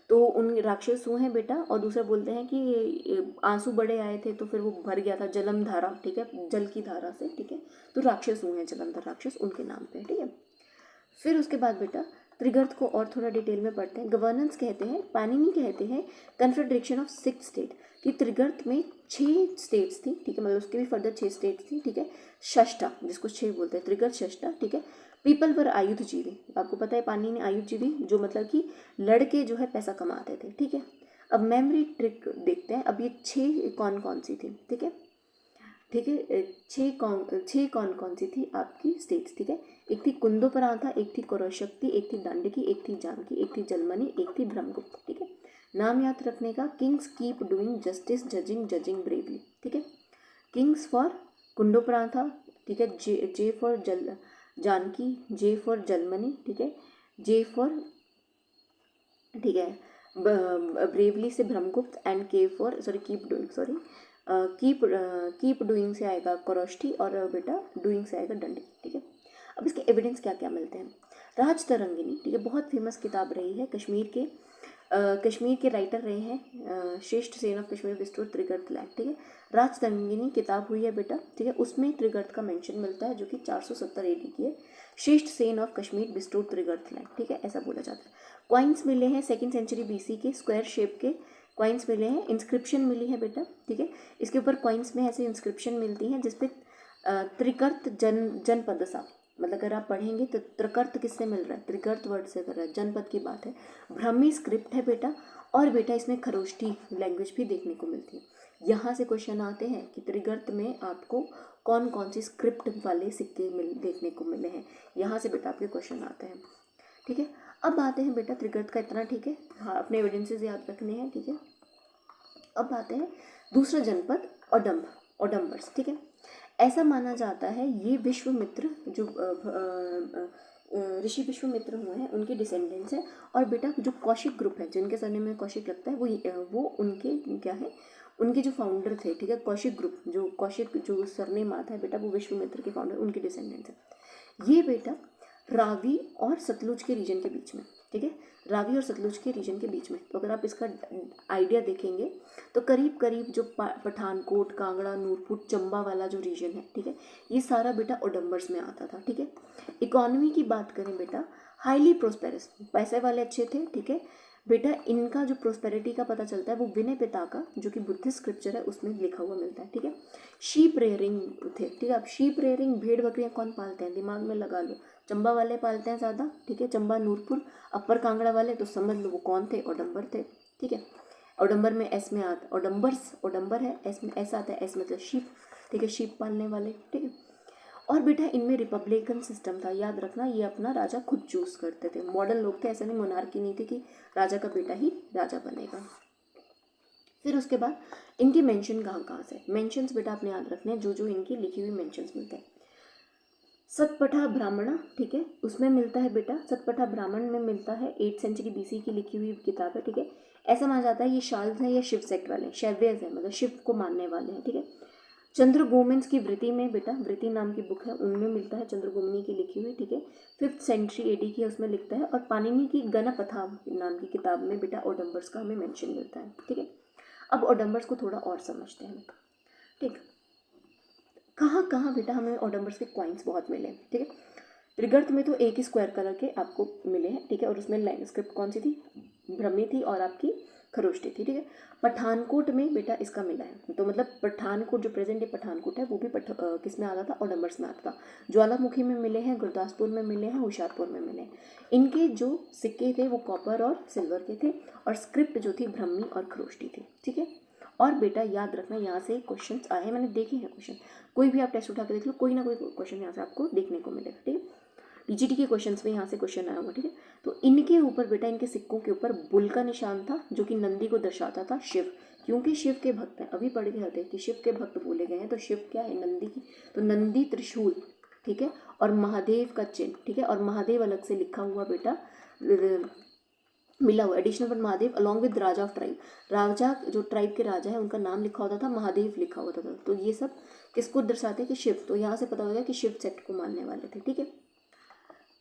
Speaker 1: तो उन राक्षस हुए हैं बेटा, और दूसरा बोलते हैं कि आंसू बड़े आए थे तो फिर वो भर गया था जलम धारा, ठीक है, जल की धारा से, ठीक है। तो राक्षस हुए हैं जलंधर राक्षस, उनके नाम पे, ठीक है। फिर उसके बाद बेटा त्रिगर्त को और थोड़ा डिटेल में पढ़ते हैं। गवर्नेंस कहते हैं, पाणिनि कहते हैं कन्फेडरेशन ऑफ 6 स्टेट, कि त्रिगर्त में 6 स्टेट्स थी, ठीक है, मतलब उसके भी फर्दर 6 स्टेट्स थी, ठीक है। षष्ठा, जिसको 6 बोलते हैं, त्रिगर्त षष्ठा, ठीक है। पीपल वर आयुधजीवी, आपको पता है पाणिनि आयुधजीवी, जो मतलब कि लड़के जो है पैसा कमाते थे, ठीक है। अब मेमोरी ट्रिक देखते हैं। अब ये 6 कौन कौन सी थी, ठीक है, ठीक है। 6 कौन कौन सी थी आपकी स्टेट्स, ठीक है। एक थी कुंदोपरांता, एक थी कौरवशक्ति, एक थी दांडकी, एक थी जानकी, एक थी जलमनी, एक थी ब्रह्मगुप्त, ठीक है। नाम याद रखने का, kings keep doing justice, judging bravely, ठीक है। किंग्स फॉर कुंडोपरांता, ठीक है, J for Janaki, J for जलमनी, ठीक है, जे फॉर, ठीक है, ब्रेवली से Brahmagupta, and K for keep doing, keep doing से आएगा कौरष्ठी, और बेटा डूइंग से आएगा दंडी, ठीक है। अब इसके एविडेंस क्या क्या मिलते हैं। राज तरंगिनी, ठीक है, बहुत फेमस किताब रही है, कश्मीर के राइटर रहे हैं श्रेष्ठ सेन ऑफ कश्मीर विस्टोर त्रिगर्त लैंड, ठीक है। राज तरंगिनी किताब हुई है बेटा, ठीक है, उसमें त्रिगर्त का मेंशन मिलता है, जो कि 470 AD की है। श्रेष्ठ सेन ऑफ कश्मीर विस्टोर त्रिगर्त लैंड, ठीक है, ऐसा बोला जाता है। क्वाइंस मिले हैं 2nd सेंचुरी BC के, स्क्वायर शेप के क्वाइंस मिले हैं। इंस्क्रिप्शन मिली है बेटा, ठीक है, इसके ऊपर क्वाइंस में ऐसे इंस्क्रिप्शन मिलती हैं जिसपे त्रिकर्त जनपद सा, मतलब अगर आप पढ़ेंगे तो त्रिकर्त किससे मिल रहा है, त्रिकर्त वर्ड से कर रहा है, जनपद की बात है। ब्राह्मी स्क्रिप्ट है बेटा, और बेटा इसमें खरोष्ठी लैंग्वेज भी देखने को मिलती है। यहाँ से क्वेश्चन आते हैं कि त्रिगर्त में आपको कौन कौन सी स्क्रिप्ट वाले सिक्के देखने को मिले हैं, यहाँ से बेटा आपके क्वेश्चन आते हैं, ठीक है। अब आते हैं बेटा त्रिगर्त का इतना, ठीक है, हाँ, अपने एविडेंसेस याद रखने हैं, ठीक है। अब आते हैं दूसरा जनपद ओडम्बर्स, ठीक है। ऐसा माना जाता है ये विश्वामित्र, जो ऋषि विश्वामित्र हुए हैं, उनके डिसेंडेंट्स हैं। और बेटा जो कौशिक ग्रुप है, जिनके सरनेम में कौशिक लगता है, वो उनके क्या है, उनके जो फाउंडर थे, ठीक है, कौशिक ग्रुप, जो कौशिक जो सरनेम आता है बेटा, वो विश्वामित्र के फाउंडर, उनके डिसेंडेंट्स हैं। ये बेटा रावी और सतलुज के रीजन के बीच में, ठीक है, रावी और सतलुज के रीजन के बीच में। तो अगर आप इसका आइडिया देखेंगे तो करीब करीब जो पठानकोट, कांगड़ा, नूरपुर, चंबा वाला जो रीजन है, ठीक है, ये सारा बेटा ओडम्बर्स में आता था, ठीक है। इकोनॉमी की बात करें बेटा, हाईली प्रोस्पेरस, पैसे वाले अच्छे थे, ठीक है बेटा। इनका जो प्रोस्पेरिटी का पता चलता है वो विनय पिता का, जो कि बुद्धिस्ट स्क्रिप्चर है, उसमें लिखा हुआ मिलता है, ठीक है। शीप रेयरिंग थे, ठीक है। अब शीप रेयरिंग, भेड़ बकरियां कौन पालते हैं, दिमाग में लगा लो, चंबा वाले पालते हैं ज़्यादा, ठीक है, चंबा, नूरपुर, अपर कांगड़ा वाले, तो समझ लो वो कौन थे, ओडम्बर थे, ठीक है। ओडम्बर में एस में आता, ओडम्बर है, एस में एस आता है, एस मतलब शीप, ठीक है, शीप पालने वाले, ठीक है। और बेटा इनमें रिपब्लिकन सिस्टम था, याद रखना, ये अपना राजा खुद चूज करते थे, मॉडर्न लोग थे, ऐसा नहीं, मोनार्की नहीं थी कि राजा का बेटा ही राजा बनेगा। फिर उसके बाद इनके मेंशन कहाँ से, मेंशंस बेटा आपने याद रखने हैं, जो इनकी लिखी हुई मेंशंस मिलते हैं। सतपथा ब्राह्मण, ठीक है, उसमें मिलता है बेटा, सतपथा ब्राह्मण में मिलता है 8th सेंचुरी BC की लिखी हुई किताब है, ठीक है। ऐसा माना जाता है ये शाल्व हैं या शिव सेक्ट वाले, शैव्यज हैं, मतलब शिव को मानने वाले हैं, ठीक है। चंद्रगोमिन्स की वृत्ति में बेटा, वृत्ति नाम की बुक है, उनमें मिलता है चंद्रगोमिनी की लिखी हुई, ठीक है, 5th सेंचुरी AD की है, उसमें लिखता है। और पाणिनि की गणपथा नाम की किताब में बेटा ओडम्बर्स का हमें मेंशन मिलता है, ठीक है। अब ओडम्बर्स को थोड़ा और समझते हैं, ठीक। कहाँ कहाँ बेटा हमें ओडम्बर्स के क्वाइंस बहुत मिले, ठीक है। त्रिगर्त में तो एक ही स्क्वायर कलर के आपको मिले हैं, ठीक है, और उसमें स्क्रिप्ट कौन सी थी, ब्रह्मी थी, और आपकी खरोष्टी थी, ठीक है। पठानकोट में बेटा इसका मिला है, तो मतलब पठानकोट जो प्रेजेंट डे पठानकोट है, वो भी किस में आता था, ओडम्बर्स में आता था। ज्वालामुखी में मिले हैं, गुरदासपुर में मिले हैं, होशियारपुर में मिले हैं। इनके जो सिक्के थे वो कॉपर और सिल्वर के थे, और स्क्रिप्ट जो थी ब्रह्मी और खरोष्टी थी, ठीक है। और बेटा याद रखना, यहाँ से क्वेश्चन आए हैं, मैंने देखे हैं क्वेश्चन, कोई भी आप टेस्ट उठा के देख लो, कोई ना कोई क्वेश्चन यहाँ से आपको देखने को मिलेगा, ठीक है। DGT के क्वेश्चंस में यहाँ से क्वेश्चन आया हुआ, ठीक है। तो इनके ऊपर बेटा, इनके सिक्कों के ऊपर बुल का निशान था, जो कि नंदी को दर्शाता था, शिव, क्योंकि शिव के भक्त हैं, अभी पढ़ के आते हैं कि शिव के भक्त बोले गए हैं, तो शिव क्या है, नंदी की, तो नंदी त्रिशूल, ठीक है, और महादेव का चिन्ह, ठीक है, और महादेव अलग से लिखा हुआ बेटा मिला हुआ, एडिशनल पर Mahadev along with raja of tribe, राजा जो ट्राइब के राजा है उनका नाम लिखा होता था, महादेव लिखा होता था, तो ये सब किसको दर्शाते हैं कि शिव, तो यहाँ से पता होगा कि शिव सेक्ट को मानने वाले थे, ठीक है।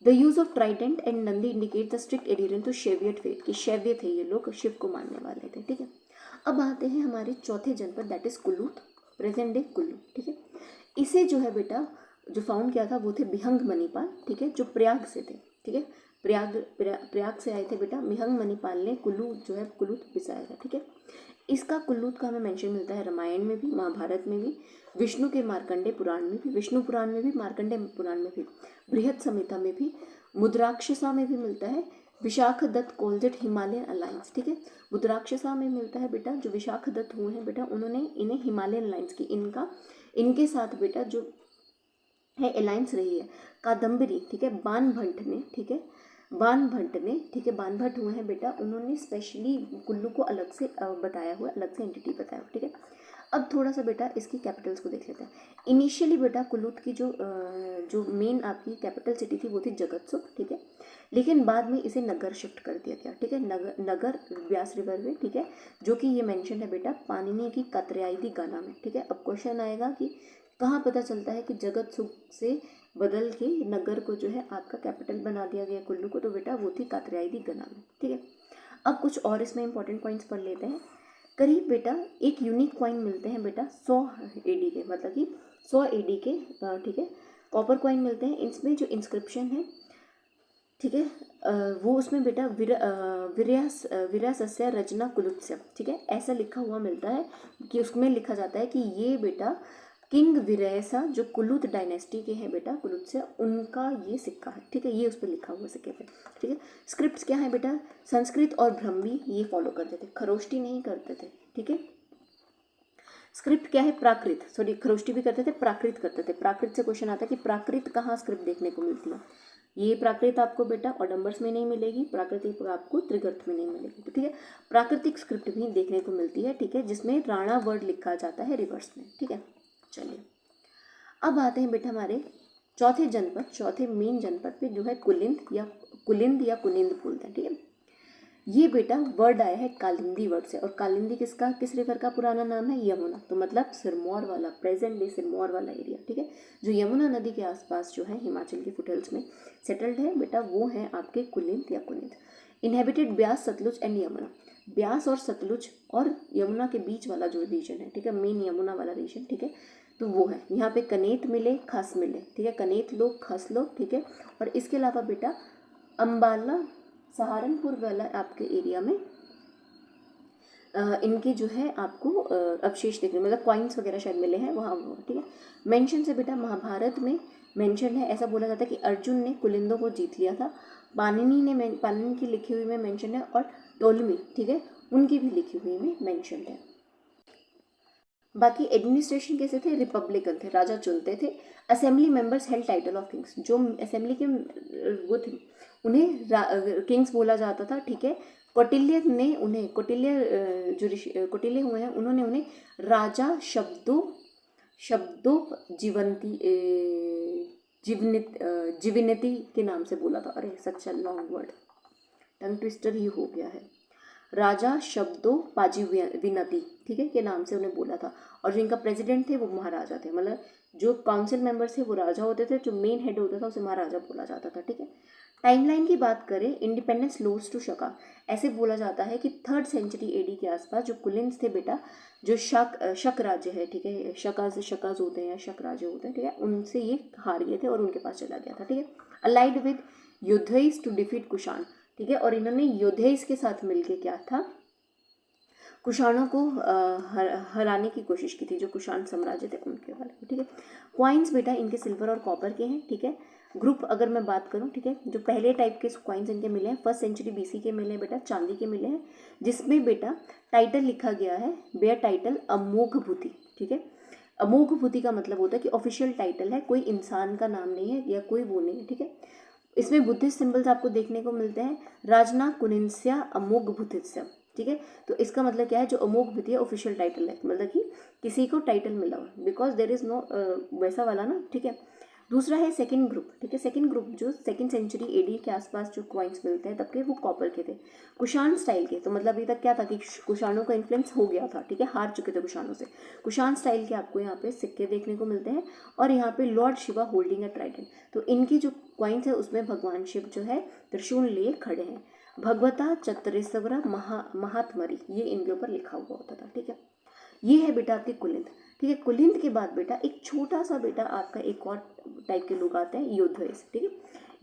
Speaker 1: The use of trident and Nandi indicate the strict adherent to Shaivite faith, कि शैव्य थे ये लोग, शिव को मानने वाले थे, ठीक है। अब आते हैं हमारे चौथे जनपद, that is Kullu, present day Kullu, ठीक है। इसे जो है बेटा जो फाउंड किया था वो थे बिहंग मणिपाल, ठीक है, जो प्रयाग से थे, ठीक है। प्रयाग से आए थे बेटा बिहंग मणिपाल ने कुल्लू जो है कुल्लू बसाया था, ठीक है। इसका कुल्लू का हमें मेंशन मिलता है रामायण में भी, महाभारत में भी, विष्णु के मार्कंडे पुराण में भी, विष्णु पुराण में भी, मार्कंडे पुराण में भी, बृहद संहिता में भी, मुद्राक्षसा में भी मिलता है, Vishakhadatta called it Himalayan alliance, ठीक है। मुद्राक्षसा में मिलता है बेटा, जो विशाख दत्त हुए हैं बेटा उन्होंने इन्हें हिमालयन अलायंस की, इनके साथ बेटा जो है अलायंस रही है। कादम्बरी, ठीक है, बाणभट्ट ने, ठीक है, ठीक है, बाणभट्ट हुए हैं बेटा, उन्होंने स्पेशली कुल्लू को अलग से बताया हुआ, अलग से एंटिटी बताया हुआ, ठीक है। अब थोड़ा सा बेटा इसकी कैपिटल्स को देख लेते हैं। इनिशियली बेटा कुल्लू की जो मेन आपकी कैपिटल सिटी थी वो थी जगतसुख, ठीक है, लेकिन बाद में इसे नगर शिफ्ट कर दिया गया, ठीक है। नगर व्यास रिवर में, ठीक है, जो कि ये मेंशन है बेटा पाणिनि की कात्यायनी गाना में, ठीक है। अब क्वेश्चन आएगा कि कहाँ पता चलता है कि जगतसुख से बदल के नगर को जो है आपका कैपिटल बना दिया गया कुल्लू को, तो बेटा वो थी कात्यायनी गाना में, ठीक है। अब कुछ और इसमें इंपॉर्टेंट पॉइंट्स पढ़ लेते हैं। करीब बेटा एक यूनिक कॉइन मिलते हैं बेटा 100 AD के, मतलब कि 100 AD के, ठीक है, कॉपर कॉइन मिलते हैं। इसमें जो इंस्क्रिप्शन है, ठीक है, वो उसमें बेटा वीर्यासस्य रचना कुलुत्स्य, ठीक है, ऐसा लिखा हुआ मिलता है कि उसमें लिखा जाता है कि ये बेटा किंग वीरयसा जो कुलुत डायनेस्टी के हैं बेटा, कुलुत्स्य, उनका ये सिक्का है, ठीक है, ये उस पर लिखा हुआ सिक्के पे, ठीक है। स्क्रिप्ट्स क्या है बेटा, संस्कृत और ब्रह्मी ये फॉलो करते थे, खरोष्टी नहीं करते थे, ठीक है। स्क्रिप्ट क्या है, प्राकृत, सॉरी खरोष्टी भी करते थे, प्राकृत करते थे। प्राकृत से क्वेश्चन आता है कि प्राकृत कहाँ स्क्रिप्ट देखने को मिलती है। ये प्राकृत आपको बेटा ऑडम्बर्स में नहीं मिलेगी, प्राकृतिक आपको त्रिगर्त में नहीं मिलेगी, तो ठीक है। प्राकृतिक स्क्रिप्ट भी देखने को मिलती है, ठीक है, जिसमें राणा वर्ड लिखा जाता है रिवर्स में, ठीक है। चलिए अब आते हैं बेटा हमारे चौथे जनपद, चौथे मेन जनपद पे, जो है कुलिंद या कुनिंद बोलते हैं, ठीक है। ये बेटा वर्ड आया है कालिंदी वर्ड से, और कालिंदी किस रिवर का पुराना नाम है, यमुना, तो मतलब सिरमौर वाला, प्रेजेंट डे सिरमौर वाला एरिया, ठीक है, जो यमुना नदी के आसपास जो है हिमाचल के फुटहिल्स में सेटल्ड है बेटा, वो है आपके कुलिंद या कुनिंद। इनहेबिटेड ब्यास, सतलुज एंड यमुना, ब्यास और सतलुज और यमुना के बीच वाला जो रीजन है, ठीक है, मेन यमुना वाला रीजन, ठीक है, तो वो है। यहाँ पे कनेत मिले, खस मिले, ठीक है, कनेत लोग, खस लोग, ठीक है। और इसके अलावा बेटा अम्बाला सहारनपुर वाला आपके एरिया में इनके जो है आपको अवशेष देखने, मतलब कॉइन्स वगैरह शायद मिले हैं वहाँ, ठीक है। मेंशन से बेटा महाभारत में मेंशन है, ऐसा बोला जाता है कि अर्जुन ने कुलिंदों को जीत लिया था। पाणिनि की लिखी हुई में मेंशन है, और टोलमी, ठीक है, उनकी भी लिखी हुई में मेंशन है। बाकी एडमिनिस्ट्रेशन कैसे थे, रिपब्लिकन थे, राजा चुनते थे। Assembly members held title of Kings, जो असेंबली के वो थे उन्हें किंग्स बोला जाता था, ठीक है। कौटिल्य ने उन्हें, कौटिल्य हुए हैं, उन्होंने उन्हें राजा शब्दों जीवनति के नाम से बोला था। अरे such long word, tongue twister ही हो गया है। राजा शब्दों पाजीविनति, ठीक है, के नाम से उन्हें बोला था। और जो इनका प्रेसिडेंट थे वो महाराजा थे, मतलब जो काउंसिल मेंबर्स थे वो राजा होते थे, जो मेन हेड होता था उसे महाराजा बोला जाता था, ठीक है। टाइमलाइन की बात करें, इंडिपेंडेंस लोज टू शका, ऐसे बोला जाता है कि 3rd सेंचुरी AD के आसपास जो कुलिन्स थे बेटा, जो शक राज्य है, ठीक है, शकाज होते हैं या शक राज्य होते हैं, ठीक है, उनसे ये हार गए थे और उनके पास चला गया था, ठीक है। Allied with Yaudheyas to defeat Kushan, ठीक है, और इन्होंने योद्धेइस के साथ मिलके क्या था, कुषाणों को हराने की कोशिश की थी, जो कुषाण साम्राज्य थे उनके वाले, ठीक है। क्वाइंस बेटा इनके सिल्वर और कॉपर के हैं, ठीक है। ग्रुप अगर मैं बात करूं, ठीक है, जो पहले टाइप के क्वाइंस इनके मिले हैं 1st सेंचुरी BC के मिले हैं बेटा, चांदी के मिले हैं, जिसमें बेटा टाइटल लिखा गया है, बेयर टाइटल अमोघ भूति, ठीक है। अमोघ भूति का मतलब होता है कि ऑफिशियल टाइटल है, कोई इंसान का नाम नहीं है या कोई वो नहीं है, ठीक है। इसमें बुद्धिस्ट सिंबल्स आपको देखने को मिलते हैं, राजना कुनिन्स्या अमोघ भूतिस्या, ठीक है। तो इसका मतलब क्या है, जो अमोघ भूति है ऑफिशियल टाइटल है, मतलब कि किसी को टाइटल मिला हुआ, बिकॉज देर इज नो वैसा वाला ना, ठीक है, दूसरा है सेकंड ग्रुप, ठीक है। सेकंड ग्रुप जो सेकंड सेंचुरी एडी के आसपास जो कॉइन्स मिलते हैं तब के, वो कॉपर के थे, कुषाण स्टाइल के। तो मतलब अभी तक क्या था कि कुषाणों का इन्फ्लुएंस हो गया था, ठीक है, हार चुके थे कुषाणों से। कुषाण स्टाइल के आपको यहाँ पे सिक्के देखने को मिलते हैं। और यहाँ पे Lord Shiva holding a Trident, तो इनकी जो कॉइन्स है उसमें भगवान शिव जो है त्रिशूल लिए खड़े हैं। भगवता चतुरेश्वर महात्मरी, ये इनके ऊपर लिखा हुआ होता था, ठीक है। ये है बेटा आपके कुलिंद, ठीक है। कुलिंद के बाद बेटा एक छोटा सा बेटा आपका एक और टाइप के लोग आते हैं, योद्धेस, ठीक है।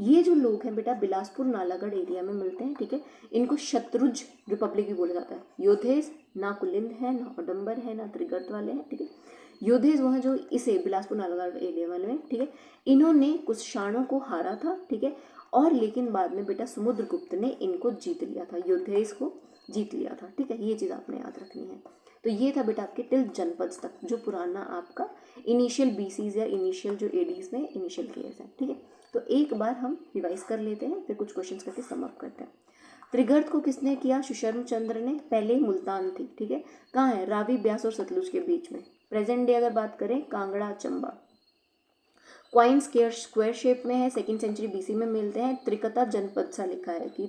Speaker 1: ये जो लोग हैं बेटा बिलासपुर नालागढ़ एरिया में मिलते हैं, ठीक है। इनको शत्रुज रिपब्लिक भी बोला जाता है। योद्धेस ना कुलिंद है, ना औडंबर है, ना त्रिगर्त वाले हैं, ठीक है। योद्धेस वो हैं जो इसे बिलासपुर नालागढ़ एरिया वाले हैं, ठीक है। इन्होंने कुछ शाणों को हारा था, ठीक है। और लेकिन बाद में बेटा समुद्रगुप्त ने इनको जीत लिया था, योद्धेस को जीत लिया था, ठीक है। ये चीज़ आपने याद रखनी है। तो ये था बेटा आपके टिल जनपद तक, जो पुराना आपका इनिशियल बीसीज या इनिशियल जो एडीज में इनिशियल केयर्स हैं, ठीक है। तो एक बार हम रिवाइज कर लेते हैं, फिर कुछ क्वेश्चंस करके सम अप करते हैं। त्रिगर्त को किसने किया? सुशर्म चंद्र ने। पहले मुल्तान थी, ठीक है। कहाँ है? रावी, ब्यास और सतलुज के बीच में। प्रेजेंट डे अगर बात करें, Kangra, Chamba. Coin square shape में है, सेकेंड सेंचुरी बीसी में मिलते हैं। त्रिकता जनपद सा लिखा है कि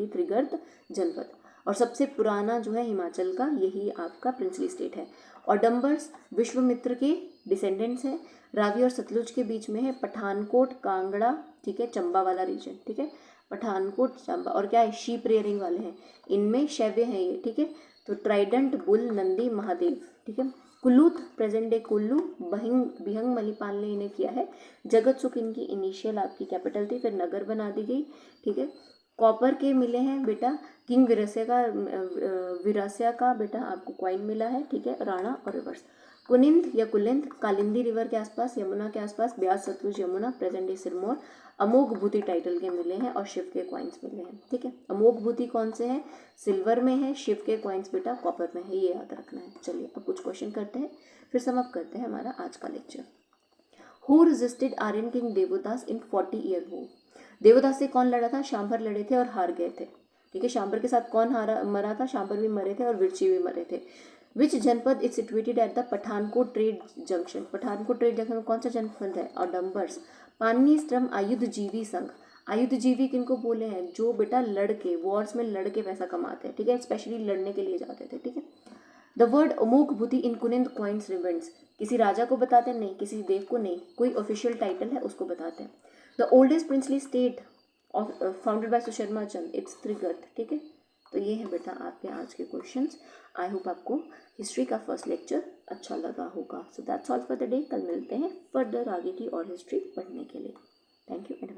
Speaker 1: त्रिगर्त जनपद। और सबसे पुराना जो है हिमाचल का, यही आपका प्रिंसली स्टेट है। और डम्बर्स विश्वामित्र के डिसेंडेंट्स हैं। रावी और सतलुज के बीच में है। पठानकोट, कांगड़ा, ठीक है, चंबा वाला रीजन, ठीक है। पठानकोट, चंबा। और क्या है? शीप रेयरिंग वाले हैं, इनमें शैव्य हैं ये, ठीक है। तो ट्राइडेंट, बुल, नंदी, महादेव, ठीक है। कुल्लू, प्रेजेंट डे कुल्लू, बिहंग मणिपाल ने इन्हें किया है। जगत सुख इनकी इनिशियल आपकी कैपिटल थी, फिर नगर बना दी गई, ठीक है। कॉपर के मिले हैं बेटा, किंग विरासिया का बेटा आपको क्वाइन मिला है, ठीक है, राणा और रिवर्स। कुनिंद या कुलिंद कालिंदी रिवर के आसपास, यमुना के आसपास, ब्यास, सतलुज, यमुना, प्रेजेंट डे सिरमौर। अमोघ भूति टाइटल के मिले हैं और शिव के क्वाइंस मिले हैं, ठीक है। अमोघ भूति कौन से हैं? सिल्वर में है। शिव के क्वाइंस बेटा कॉपर में है, ये याद रखना है। चलिए अब कुछ क्वेश्चन करते हैं, फिर समाप्त करते हैं हमारा आज का lecture. Who resisted Aryan king Devdas in 40 year war? Devdas से कौन लड़ा था? शांभर लड़े थे और हार गए थे, ठीक है। शांभर के साथ कौन मरा था? शांभर भी मरे थे और विरची भी मरे थे। विच जनपद is situated at the Pathankot trade junction? Pathankot trade junction में कौन सा जनपद है? और डम्बर्स। पानी श्रम आयुधजीवी संघ, आयुधजीवी किनको बोले हैं? जो बेटा लड़के वॉर्स में लड़के पैसा कमाते हैं, ठीक है, स्पेशली लड़ने के लिए जाते थे, ठीक है। The word Amogh Bhuti in Kuninda coins रिवेंट्स, किसी राजा को बताते हैं? नहीं। किसी देव को? नहीं। कोई ऑफिशियल टाइटल है उसको बताते हैं। The oldest princely state of founded by Susharma Chand, it's Trigarta, ठीक है। तो ये है बेटा आपके आज के क्वेश्चंस। आई होप आपको हिस्ट्री का फर्स्ट लेक्चर अच्छा लगा होगा। So that's all for the day. कल मिलते हैं फर्दर आगे की और हिस्ट्री पढ़ने के लिए। Thank you and